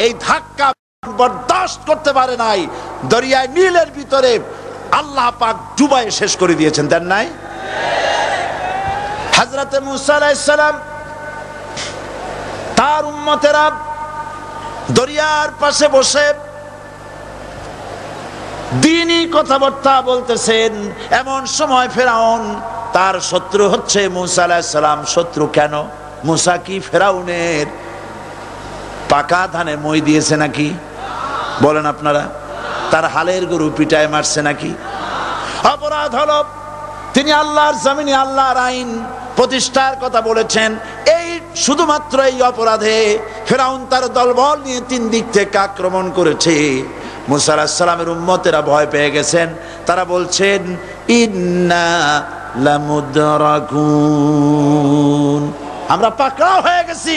এই ধাক্কা বরদাস্ত করতে পারে নাই, দরিয়ায় নীলের ভিতরে আল্লাহ পাক ডুবাই শেষ করে দিয়েছেন, দেন নাই? হযরতে মুসা আলাইহিস সালাম তার উম্মতেরা দরিয়ার পাশে বসে দ্বীনি কথাবার্তা বলতেছেন। এমন সময় ফেরাউন, তার শত্রু হচ্ছে মুসা আলাইহিস সালাম। শত্রু কেন? মুসা কি ফেরাউনের পাকা ধানে মই দিয়েছে নাকি? বলেন আপনারা। তার হালের গরু পিটায় মারছে নাকি? অপরাধ হলো তিনি আল্লাহর জমিনে আল্লাহর আইন প্রতিষ্ঠার কথা বলেছেন। এই শুধুমাত্র এই অপরাধে ফেরাউন তার দলবল নিয়ে 3 দিক থেকে আক্রমণ করেছে। মুসা আলাইহিস সালামের উম্মতেরা ভয় পেয়ে গেছেন। তারা বলছেন ইন্না লামুদরাকুন, আমরা পাকড়াও হয়ে গেছি।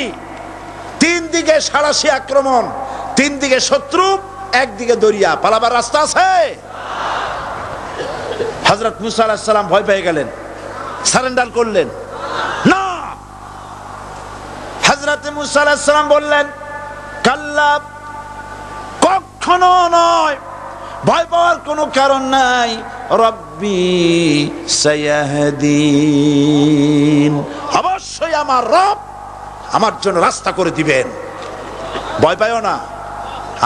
3 দিকে সাড়াশি আক্রমণ, 3 দিকে শত্রু, একদিকে দরিয়া, পালাবার রাস্তা আছে? হযরত মুসা আলাইহিস সালাম ভয় পেয়ে গেলেন, সারেন্ডার করলেন না। হযরত মুসা আলাইহিস সালাম বললেন কাল্লা, কখনো নয়, ভয় পাওয়ার কোনো কারণ নাই। রব্বি সায়াহদিন, অবশ্যই আমার রব আমার জন্য রাস্তা করে দিবেন। ভয় পাইও না,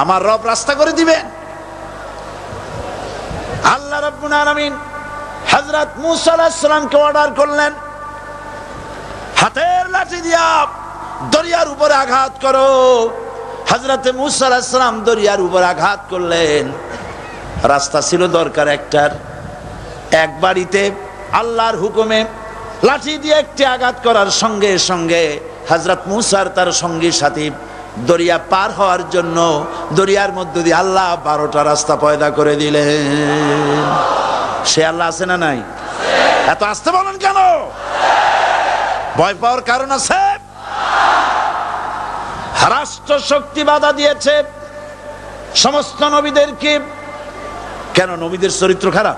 আমার রব রাস্তা করে দিবেন। আল্লাহ রাব্বুল আলামিন হযরত মুসা আলাইহিস সালামকে অর্ডার করলেন, হাতের লাঠি দিয়া দরিয়ার উপরে আঘাত করো। হযরতে মুসা আলাইহিস সালাম দরিয়ার উপর আঘাত করলেন। রাস্তা ছিল দরকার একটার, এক বাড়িতে আল্লাহর হুকুমে লাঠি দিয়ে একটি আঘাত করার সঙ্গে সঙ্গে হযরত মুসার তার সঙ্গী সাথী দরিয়া পার হওয়ার জন্য দরিয়ার মধ্য দিয়ে আল্লাহ 12টা রাস্তা পয়দা করে দিলেন। সে আল্লাহ আছে না নাই? এত আসতে বলেন কেন? ভয় পাওয়ার কারণ আছে? রাষ্ট্র শক্তি বাধা দিয়েছে সমস্ত নবীদেরকে। কেন? নবীদের চরিত্র খারাপ?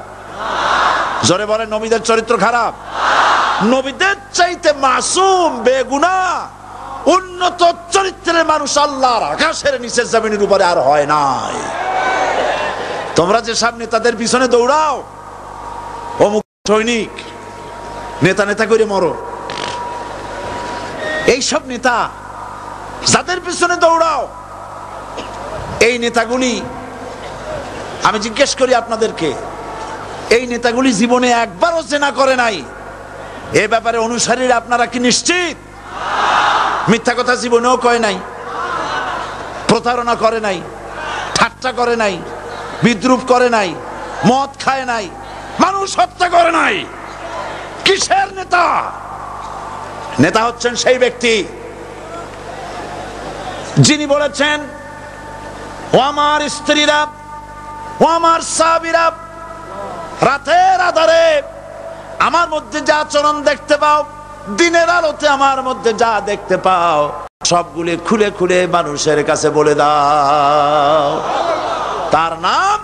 জোরে বলেন, নবীদের চরিত্র খারাপ? নবীদের চাইতে মাসুম বেগুনাহ উন্নত চরিত্রের মানুষ আল্লাহর আকাশের নিচে জমিনের উপরে আর হয় নাই। তোমরা যে সামনে তাদের পিছনে দৌড়াও, অমুক সৈনিক, নেতা নেতা করে মরো, এইসব নেতা যাদের পিছনে দৌড়াও, এই নেতাগুলি, আমি জিজ্ঞেস করি আপনাদেরকে, এই নেতাগুলি জীবনে একবারও জেনা করে নাই? এ ব্যাপারে অনুসারীরা আপনারা কি নিশ্চিত? মিথ্যা কথা জীবনেও কয় নাই, প্রতারণা করে নাই, ঠাট্টা করে নাই, বিদ্রুপ করে নাই, মদ খায় নাই, মানুষ হত্যা করে নাই। কিসের নেতা? নেতা হচ্ছেন সেই ব্যক্তি যিনি বলেছেন, ও আমার স্ত্রীরা, ও আমার সাহাবীরা, রাতের আধারে আমার মধ্যে যা আচরণ দেখতে পাও, দিনের আলোতে আমার মধ্যে যা দেখতে পাও, সবগুলি খুলে খুলে মানুষের কাছে বলে দাও। তার নাম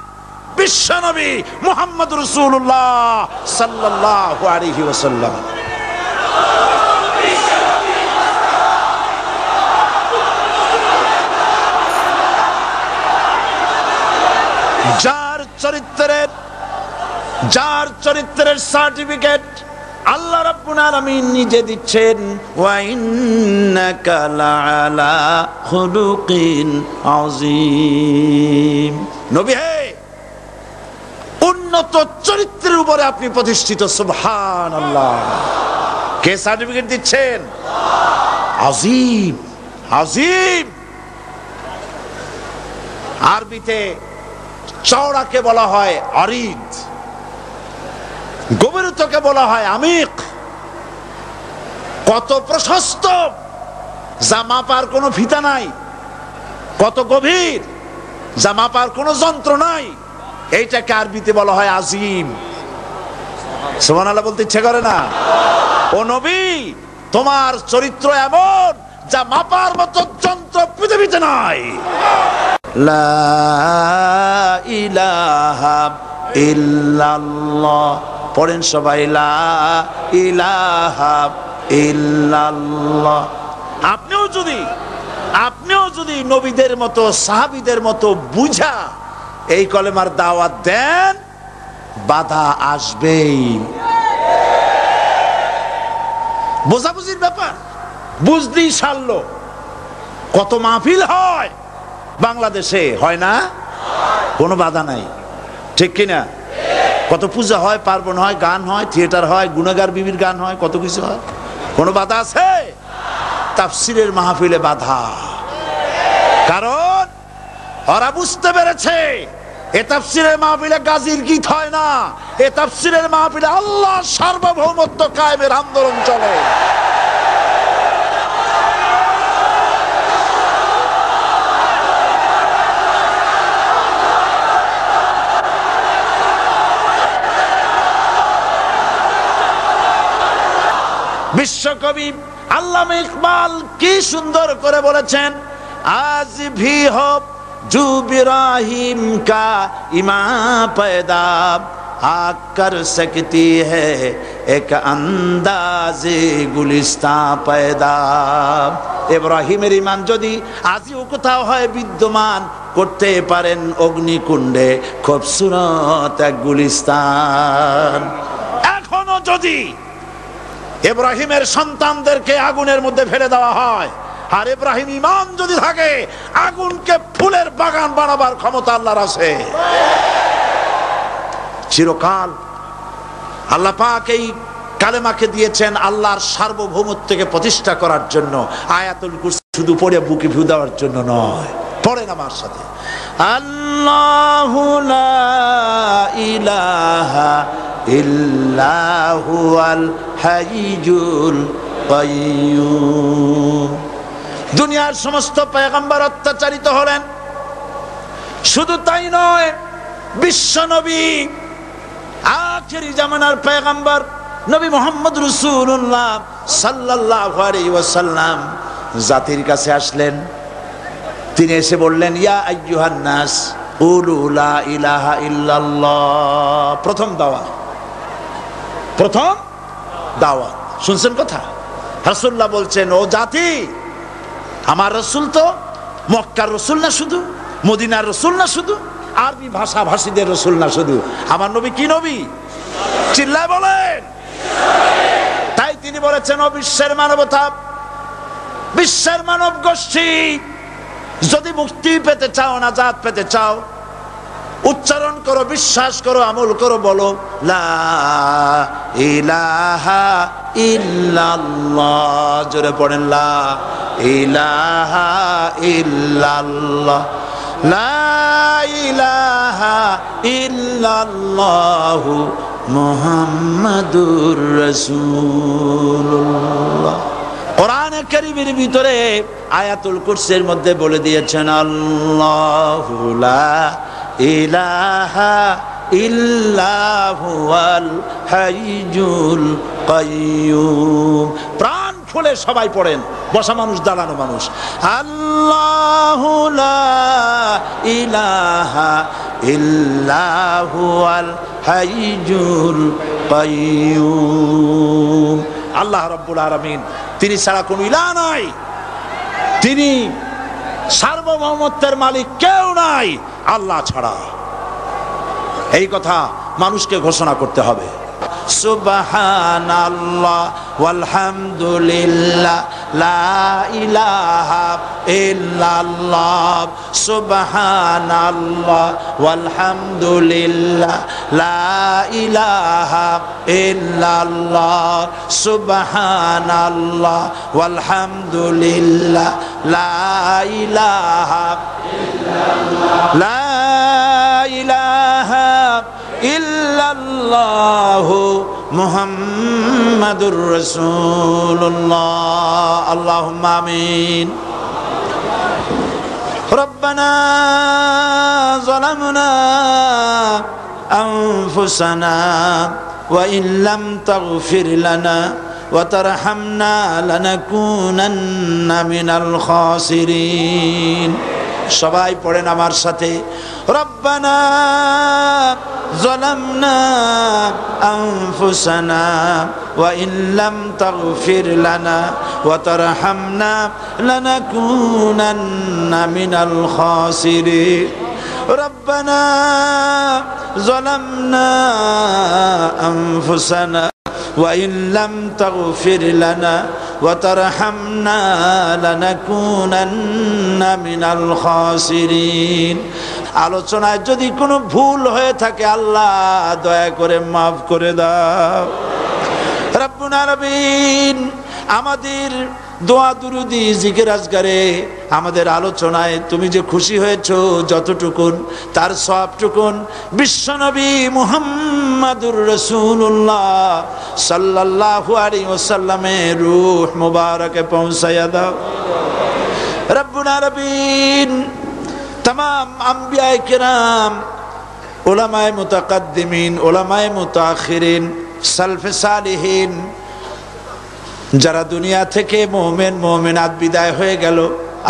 বিশ্বনবী মুহাম্মদ রাসূলুল্লাহ সাল্লাল্লাহু আলাইহি ওয়াসাল্লাম। যার চরিত্রের সার্টিফিকেট আল্লাহ রাব্বুল আলামিন নিজে দিচ্ছেন, ওয়া ইন্নাকা লাআলা খুলুকিন আযীম। নবী হে, উন্নত চরিত্রের উপরে আপনি প্রতিষ্ঠিত। সুবহানাল্লাহ। কে সার্টিফিকেট দিচ্ছেন? আযীম, আযীম। আরবিতে চওড়াকে বলা হয় আরিদ, গভীরতাকে বলা হয় আমিক। কত প্রশস্ত, যা মাপার কোনো ফিতা নাই, কত গভীর, যা মাপার কোনো যন্ত্র নাই, এইটাকে আরবিতে বলা হয় আজিম। সুবহানাল্লাহ বলতে ইচ্ছে করে না? ও নবী, তোমার চরিত্র এমন যা মাপার মতো যন্ত্র পৃথিবীতে নাই। লা ইলাহা ইল্লাল্লাহ পড়েন সবাই, লা ইলাহা ইল্লাল্লাহ। আপনিও যদি আপনিও যদি নবীদের মতো সাহাবীদের মতো বুঝা এই কলেমার দাওয়াত দেন, বাধা আসবেই। বোঝাবুঝির ব্যাপার, বুঝতেই সারলো। কত মাহফিল হয় বাংলাদেশে, হয় না? কোনো বাধা নাই, ঠিক কিনা? কত পূজা হয়, পার্বণ হয়, গান হয়, থিয়েটার হয়, গুণাগার বিবির গান হয়, কত কিছু হয়। কোনো বাধা আছে? তাফসিরের মাহফিলে বাধা। কারণ ওরা বুঝতে পেরেছে এ তাফসিরের মাহফিলে গাজীর গীত হয় না, এ তাফসিরের মাহফিলে আল্লাহর সার্বভৌমত্ব কায়েমের আন্দোলন চলে। বিশ্বকবি আল্লামা ইকবাল কি সুন্দর করে বলেছেন, আজ ভি হো জু ইব্রাহিম কা ইমা पैदा आग कर सकती है एक अंदाज़े गुलिस्तां पैदा। ইব্রাহিমের ঈমান যদি আজও কোথাও হয় বিদ্যমান, করতে পারেন অগ্নিকুণ্ডে খুবসুরত এক গুলিস্তান। এখনো যদি ইব্রাহিমের সন্তানদেরকে আগুনের মধ্যে ফেলে দেওয়া হয়, আর ইব্রাহিম ঈমান যদি থাকে, আগুনকে ফুলের বাগান বানাবার ক্ষমতা আল্লাহর আছে। চিরকাল আল্লাহ পাক এই কালেমাকে দিয়েছেন আল্লাহর সার্বভৌমত্বকে প্রতিষ্ঠা করার জন্য। আয়াতুল কুরসি শুধু পড়ে বুকে ফু দেওয়ার জন্য নয়। পড়েন আমার সাথে, আল্লাহু লা ইলাহা ইল্লাহু আল হাইয়ুল কাইয়্যুম। দুনিয়ার সমস্ত পয়গম্বর অত্যাচারিত হলেন, শুধু তাই নয়, বিশ্ব নবী আখেরি জামানার পয়গম্বর নবী মুহাম্মদ রাসূলুল্লাহ সাল্লাল্লাহু আলাইহি ওয়াসাল্লাম জাতির কাছে আসলেন। তিনি এসে বললেন, ইয়া আইয়ুহান নাস কুলু লা ইলাহা ইল্লাল্লাহ। প্রথম দাওয়াত, প্রথম দাওয়াত। শুনছেন কথা? রাসূলুল্লাহ বলছেন, ও জাতি, আমার রাসূল তো মক্কার রাসূল না শুধু, মদিনার রাসূল না শুধু, আরবি ভাষা ভাষীদের রাসূল না শুধু, আমার নবী কি নবী? চিল্লায় বলেন। তাই তিনি বলেছেন, ও বিশ্বের মানবতা, বিশ্বের মানব গোষ্ঠী, যদি মুক্তি পেতে চাও, নাজাত পেতে চাও, উচ্চারণ করো, বিশ্বাস করো, আমল করো, বলো লা ইলাহা ইল্লাল্লাহ। জোরে পড়েন, লা ইলাহা ইল্লাল্লাহ, লা ইলাহা ইল্লাল্লাহু মুহাম্মাদুর রাসূলুল্লাহ। কোরআনে কারীমের ভিতরে আয়াতুল কুরসির মধ্যে বলে দিয়েছেন, আল্লাহু লা ইলাহা ইল্লাহু আল হাইয়ুল কাইয়্যুম। প্রাণ খুলে সবাই পড়েন, বসা মানুষ, দাঁড়ানো মানুষ, আল্লাহু লা ইলাহা ইল্লাহু আল হাইয়ুল কাইয়্যুম। আল্লাহ রাব্বুল আলামিন, তিনি ছাড়া কোনো ইলাহ নাই, তিনি সার্বভৌমত্বের মালিক, কেউ নাই আল্লাহ ছাড়া। এই কথা মানুষকে ঘোষণা করতে হবে। সুবহানাল্লাহ ওয়ালহামদুলিল্লাহ লা ইলাহা ইল্লাল্লাহ। সুবহানাল্লাহ ওয়ালহামদুলিল্লাহ লা ইলাহা ইল্লাল্লাহ। সুবহানাল্লাহ ওয়ালহামদুলিল্লাহ লা ইলাহা ইল্লাল্লাহ, লা ইলাহা ইল্লাল্লাহু মুহাম্মাদুর রাসূলুল্লাহ। আল্লাহুম্মা আমিন। রব্বানা যালামনা আনফুসানা ওয়া ইন লাম তাগফির লানা ওয়া তারহামনা লানাকুনান্না মিনাল খাসিরিন। সবাই পড়েন আমার সাথে, রব্বানা যালামনা আনফুসানা ওয়া ইল্লাম তাগফির লানা ওয়া তারহামনা লানাকুনান্না মিনাল খাসিরিন। রব্বানা যালামনা আনফুসানা ওয়া ইল্লাম তাগফির লানা ওয়া তারহামনা লানাকুনান্না মিনাল খাসিরিন। আলোচনায় যদি কোনো ভুল হয়ে থাকে আল্লাহ দয়া করে মাফ করে দাও। রব্বুল আলামিন আমাদের দোয়া দুরুদি জিকির আজগারে আমাদের আলোচনায় তুমি যে খুশি হয়েছো যতটুকুন তার সবটুকুন বিশ্বনবী মুহাম্মাদুর রাসূলুল্লাহ সাল্লাল্লাহু আলাইহি ওয়াসাল্লামের রূহ মুবারকে পৌঁছায়া দাও। রব্বুল আলামিন तमाम अंबियाए किराम, उलमाए मुतकद्दिमीन, उलमाए मुताखिरीन, सल्फे सालिहीन যারা দুনিয়া থেকে মুমিন মুমিনাত বিদায় হয়ে গেল,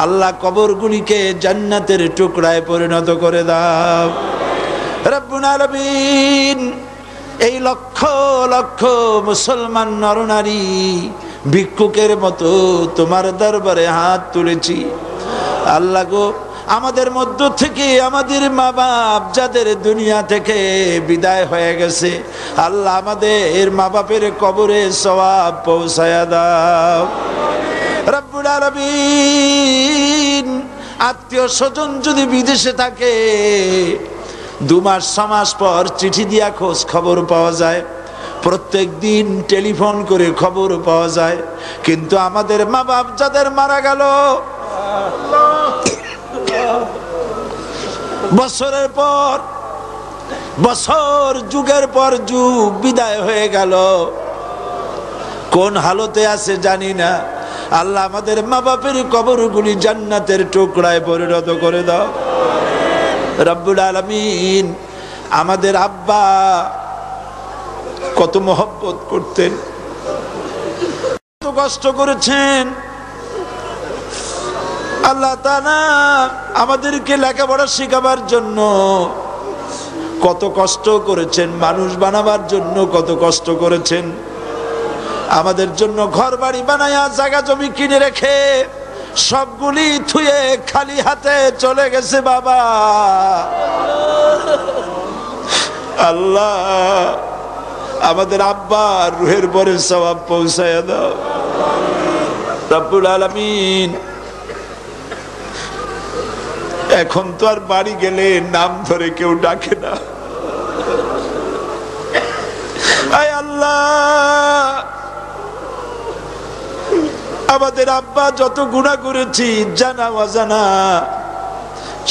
আল্লাহ কবরগুলিকে জান্নাতের টুকরায় পরিণত করে দাও। রব্বুল আলামিন এই লক্ষ লক্ষ মুসলমান নরনারী ভিক্ষুকের মতো তোমার দরবারে হাত তুলেছি। আল্লাহ গো, আমাদের মধ্য থেকে আমাদের মা বাপ যাদের দুনিয়া থেকে বিদায় হয়ে গেছে, আল্লাহ আমাদের মা বাপের কবরে সওয়াব পৌঁছায়া দাও। রব্বুল আলামিন আত্মীয় স্বজন যদি বিদেশে থাকে 2 মাস 6 মাস পর চিঠি দিয়া খোঁজ খবর পাওয়া যায়, প্রত্যেক দিন টেলিফোন করে খবর পাওয়া যায়, কিন্তু আমাদের মা বাপ যাদের মারা গেল বছরের পর বছর যুগের পর যুগ বিদায় হয়ে গেল, কোন হালতে আছে জানি না। আল্লাহ আমাদের মা বাপের কবরগুলি জান্নাতের টুকরায় পরিণত করে দাও। রব্বুল আলামিন আমাদের আব্বা কত মহব্বত করতেন, কত কষ্ট করেছেন। আল্লাহ তাআলা আমাদেরকে লেখাপড়া শেখাবার জন্য কত কষ্ট করেছেন, মানুষ বানাবার জন্য কত কষ্ট করেছেন। আমাদের জন্য ঘর বাড়ি বানায়া জায়গা জমি কিনে রেখে সবগুলি থুয়ে খালি হাতে চলে গেছে বাবা। আল্লাহ আমাদের আব্বার রুহের পরে সওয়াব পৌঁছায়া দাও। রব্বুল আলামিন এখন তো আর বাড়ি গেলে নাম ধরে কেউ ডাকে না। আয় আল্লাহ, আমাদের আব্বা যত গুনাহ করেছি জানা অজানা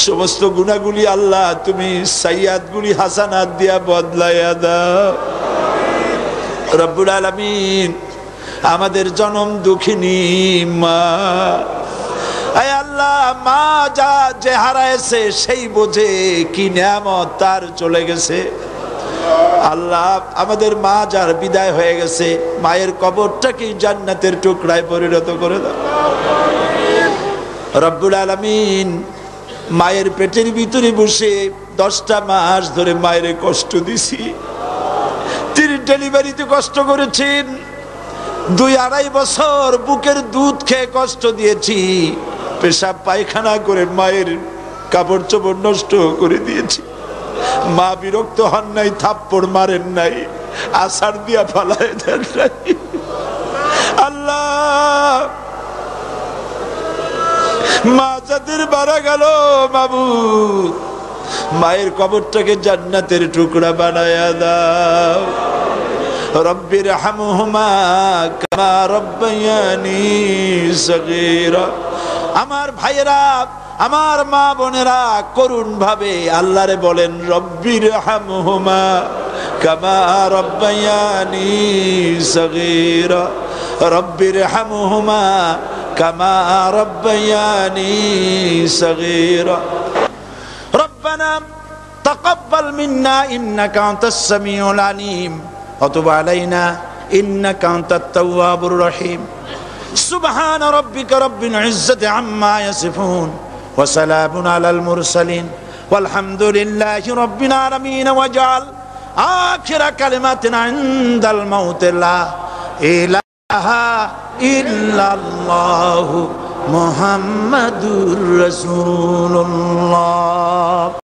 সমস্ত গুনাহগুলি আল্লাহ তুমি সাইয়াদগুলি হাসানাত দিয়া বদলাইয়া দাও। রব্বুল আলামিন আমাদের জনম দুঃখিনী মা, আয় আল্লাহ মা যা যে হারাইছে সেই বোঝে কি নিয়ামত তার চলে গেছে। আল্লাহ আমাদের মা যার বিদায় হয়ে গেছে মায়ের কবরটাকে জান্নাতের টুকরায় পরিণত করে দাও। রব্বুল আলামিন মায়ের পেটের ভিতরে বসে 10টা মাস ধরে মায়ের কষ্ট দিছি, তিনি ডেলিভারিতে কষ্ট করেছেন, 2-2.5 বছর বুকের দুধ খেয়ে কষ্ট দিয়েছি, পেশাব পায়খানা করে মায়ের কাপড় চোপড় নষ্ট করে দিয়েছি। মা বিরক্ত হন নাই, থাপ্পড় মারেন নাই, আছাড় দিয়া ফালায় দেন নাই। আল্লাহ মা যাদের মারা গেল মাবুদ মায়ের কবরটাকে জান্নাতের টুকরা বানায়া দাও। রব্বির হামহুমা কামা রব্বায়ানি সগীরা। আমার ভাইয়েরা, আমার মা বোনেরা করুণ ভাবে আল্লাহরে বলেন রব্বির হামহুমা কামা রব্বায়ানি সগীরা, রব্বির হামহুমা কামা রব্বায়ানি সগীরা। রব্বানা তাকাব্বাল মিন্না ইন্নাকা আনতাস সামিউল আলিম ওয়া তুব আলাইনা ইন্নাকা আনতাত তাওয়াবুর রহিম। সুবহান রাব্বিকা রাব্বিল ইজ্জাতি আম্মা ইয়াসিফুন ওয়া সালামুন আলাল মুরসালিন ওয়ালহামদুলিল্লাহি রাব্বিল আলামিন ওয়াজআল আখিরা কালিমাতিনা ইনদাল মাউত লা ইলাহা ইল্লাল্লাহু মুহাম্মাদুর রাসূলুল্লাহ।